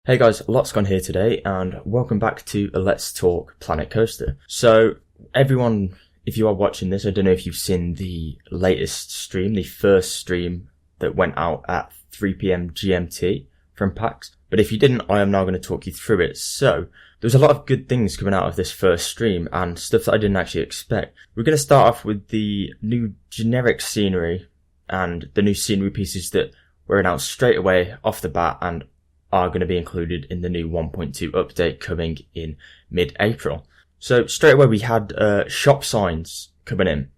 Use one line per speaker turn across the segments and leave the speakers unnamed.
Hey guys, Lotsgon here today, and welcome back to Let's Talk Planet Coaster. So, everyone, if you are watching this, I don't know if you've seen the latest stream, the first stream that went out at 3 PM GMT from PAX. But if you didn't, I am now going to talk you through it. So, there was a lot of good things coming out of this first stream, and stuff that I didn't actually expect. We're going to start off with the new generic scenery, and the new scenery pieces that were announced straight away off the bat, and are going to be included in the new 1.2 update coming in mid-April. So straight away we had shop signs coming in.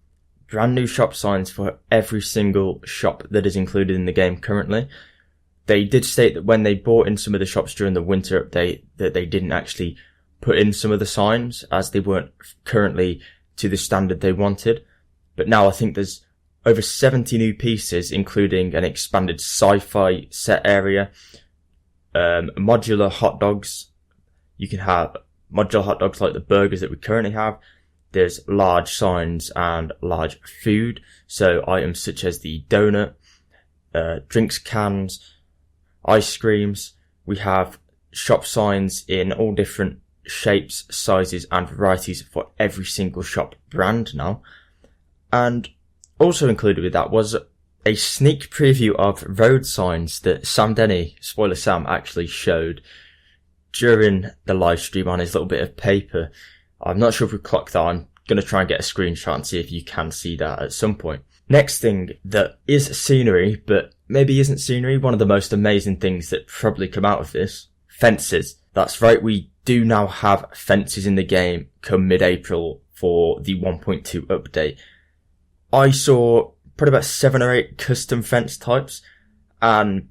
Brand new shop signs for every single shop that is included in the game currently. They did state that when they bought in some of the shops during the winter update that they didn't actually put in some of the signs as they weren't currently to the standard they wanted. But now I think there's over 70 new pieces, including an expanded sci-fi set area, modular hot dogs. You can have modular hot dogs like the burgers that we currently have. There's large signs and large food, so items such as the donut, drinks cans, ice creams. We have shop signs in all different shapes, sizes and varieties for every single shop brand now. And also included with that was a sneak preview of road signs that Sam Denny, spoiler Sam, actually showed during the live stream on his little bit of paper. I'm not sure if we clocked that. I'm going to try and get a screenshot and see if you can see that at some point. Next thing that is scenery, but maybe isn't scenery, one of the most amazing things that probably come out of this, fences. That's right, we do now have fences in the game come mid-April for the 1.2 update. I saw probably about 7 or 8 custom fence types, and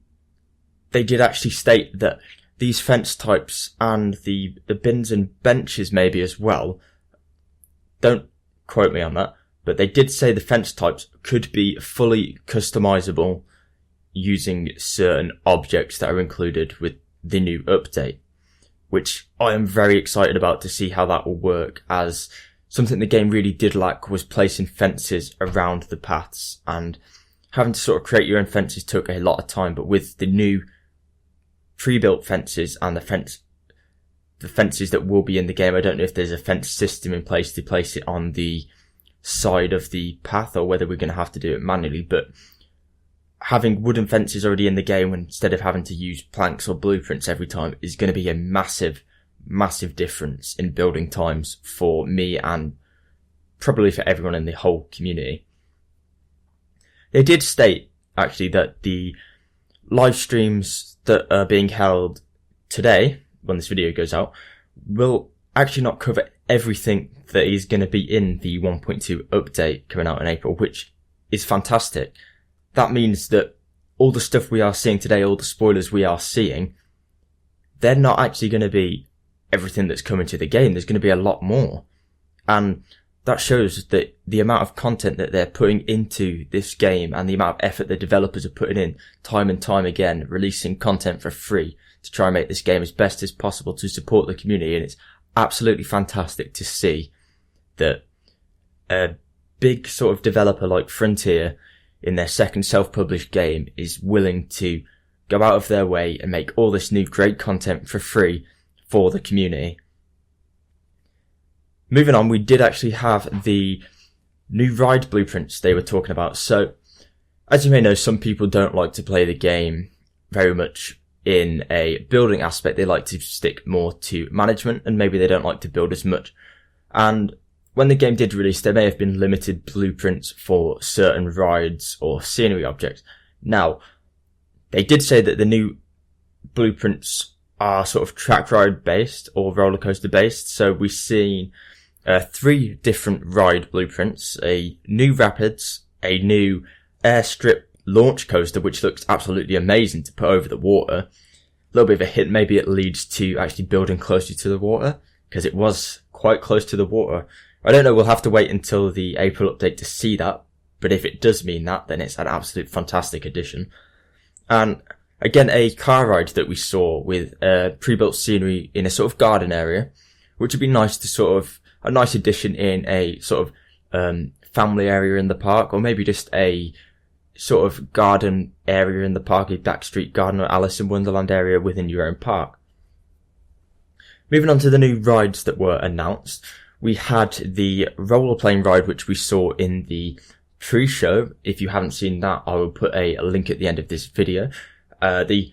they did actually state that these fence types and the bins and benches maybe as well, don't quote me on that, but they did say the fence types could be fully customizable using certain objects that are included with the new update, which I am very excited about to see how that will work, as something the game really did lack was placing fences around the paths, and having to sort of create your own fences took a lot of time. But with the new pre-built fences and the fences that will be in the game, I don't know if there's a fence system in place to place it on the side of the path or whether we're going to have to do it manually. But having wooden fences already in the game instead of having to use planks or blueprints every time is going to be a massive difference in building times for me and probably for everyone in the whole community. They did state actually that the live streams that are being held today, when this video goes out, will actually not cover everything that is going to be in the 1.2 update coming out in April, which is fantastic. That means that all the stuff we are seeing today, all the spoilers we are seeing, they're not actually going to be everything that's coming to the game. There's going to be a lot more. And that shows that the amount of content that they're putting into this game and the amount of effort the developers are putting in time and time again, releasing content for free to try and make this game as best as possible to support the community. And it's absolutely fantastic to see that a big sort of developer like Frontier in their second self-published game is willing to go out of their way and make all this new great content for free for the community. Moving on, we did actually have the new ride blueprints they were talking about. So, as you may know, some people don't like to play the game very much in a building aspect. They like to stick more to management, and maybe they don't like to build as much. And when the game did release, there may have been limited blueprints for certain rides or scenery objects. Now, they did say that the new blueprints are sort of track ride based or roller coaster based. So we've seen 3 different ride blueprints: a new rapids, a new airstrip launch coaster, which looks absolutely amazing to put over the water. A little bit of a hint, maybe it leads to actually building closer to the water, because it was quite close to the water. I don't know, we'll have to wait until the April update to see that, but if it does mean that, then it's an absolute fantastic addition. And again, a car ride that we saw with pre-built scenery in a sort of garden area, which would be nice to sort of, a nice addition in a sort of family area in the park, or maybe just a sort of garden area in the park, a backstreet garden or Alice in Wonderland area within your own park. Moving on to the new rides that were announced, we had the rollerplane ride, which we saw in the pre-show. If you haven't seen that, I will put a link at the end of this video. The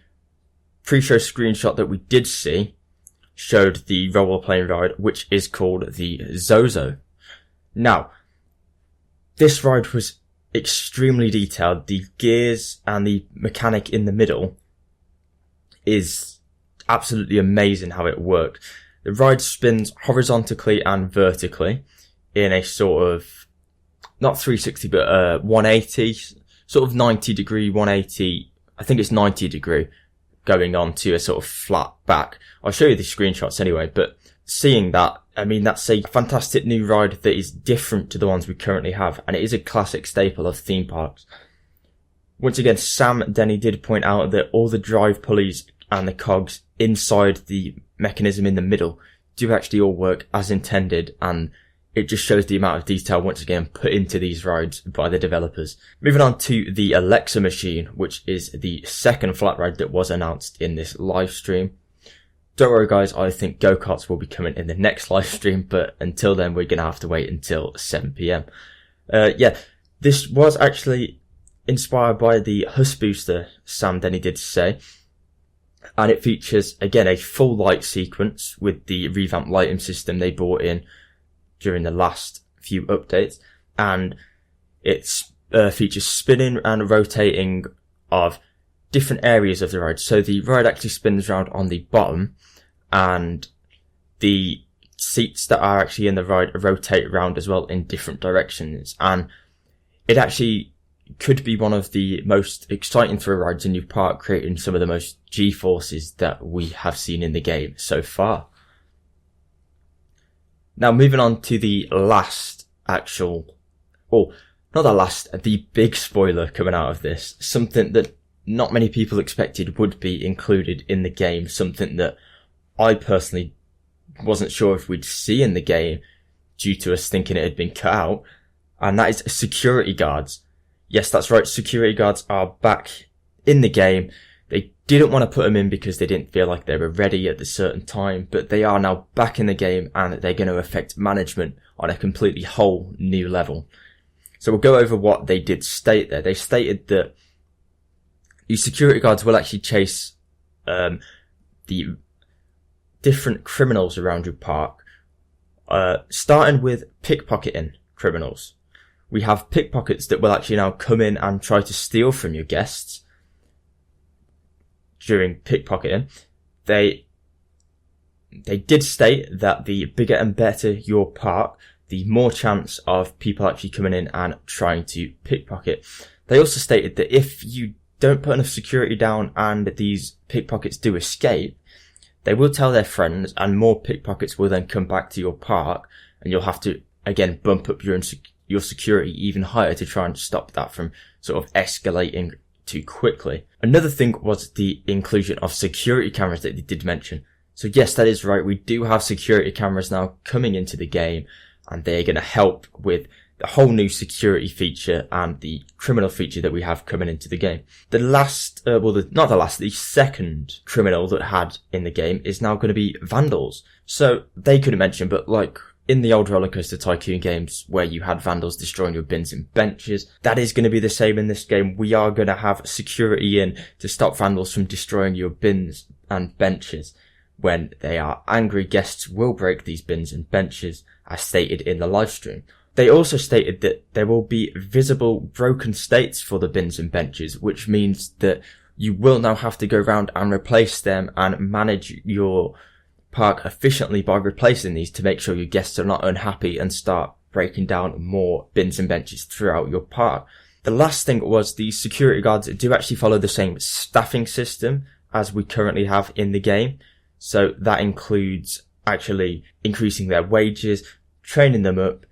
pre-show screenshot that we did see showed the rollerplane ride, which is called the Zozo. Now, this ride was extremely detailed. The gears and the mechanic in the middle is absolutely amazing how it worked. The ride spins horizontally and vertically in a sort of, not 360, but 180, sort of 90 degree, 180, I think it's 90 degree, going on to a sort of flat back. I'll show you the screenshots anyway, but seeing that, I mean, that's a fantastic new ride that is different to the ones we currently have, and it is a classic staple of theme parks. Once again, Sam Denny did point out that all the drive pulleys and the cogs inside the mechanism in the middle do actually all work as intended, and it just shows the amount of detail once again put into these rides by the developers. Moving on to the Alexa machine, which is the second flat ride that was announced in this live stream. Don't worry guys, I think go-karts will be coming in the next live stream, but until then we're going to have to wait until 7 PM. Yeah, this was actually inspired by the Huss booster, Sam Denny did say. And it features, again, a full light sequence with the revamped lighting system they brought in during the last few updates. And it features spinning and rotating of different areas of the ride. So the ride actually spins around on the bottom, and the seats that are actually in the ride rotate around as well in different directions. And it actually could be one of the most exciting thrill rides in your park, creating some of the most G-forces that we have seen in the game so far. Now moving on to the last actual, or not the last, the big spoiler coming out of this, something that not many people expected would be included in the game, something that I personally wasn't sure if we'd see in the game due to us thinking it had been cut out, and that is security guards. Yes, that's right, security guards are back in the game. They didn't want to put them in because they didn't feel like they were ready at a certain time, but they are now back in the game and they're going to affect management on a completely whole new level. So we'll go over what they did state there. They stated that the security guards will actually chase the different criminals around your park, starting with pickpocketing criminals. We have pickpockets that will actually now come in and try to steal from your guests during pickpocketing. They did state that the bigger and better your park, the more chance of people actually coming in and trying to pickpocket. They also stated that if you don't put enough security down and these pickpockets do escape, they will tell their friends and more pickpockets will then come back to your park, and you'll have to again bump up your security even higher to try and stop that from sort of escalating too quickly. Another thing was the inclusion of security cameras that they did mention. So yes, that is right. We do have security cameras now coming into the game, and they're going to help with the whole new security feature and the criminal feature that we have coming into the game. The second criminal that had in the game is now going to be vandals. So they couldn't mention, but like in the old Roller Coaster Tycoon games where you had vandals destroying your bins and benches, that is going to be the same in this game. We are going to have security in to stop vandals from destroying your bins and benches. When they are angry, guests will break these bins and benches, as stated in the live stream. They also stated that there will be visible broken states for the bins and benches, which means that you will now have to go around and replace them and manage your park efficiently by replacing these to make sure your guests are not unhappy and start breaking down more bins and benches throughout your park. The last thing was the security guards do actually follow the same staffing system as we currently have in the game. So that includes actually increasing their wages, training them up,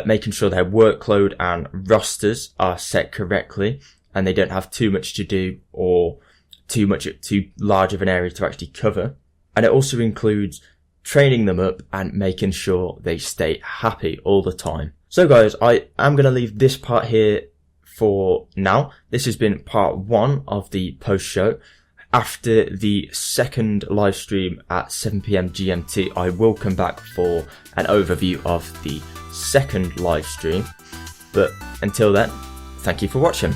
making sure their workload and rosters are set correctly and they don't have too much to do or too large of an area to actually cover. And it also includes training them up and making sure they stay happy all the time. So guys, I am going to leave this part here for now. This has been part 1 of the post show. after the second live stream at 7 PM GMT, I will come back for an overview of the second live stream. But until then, thank you for watching.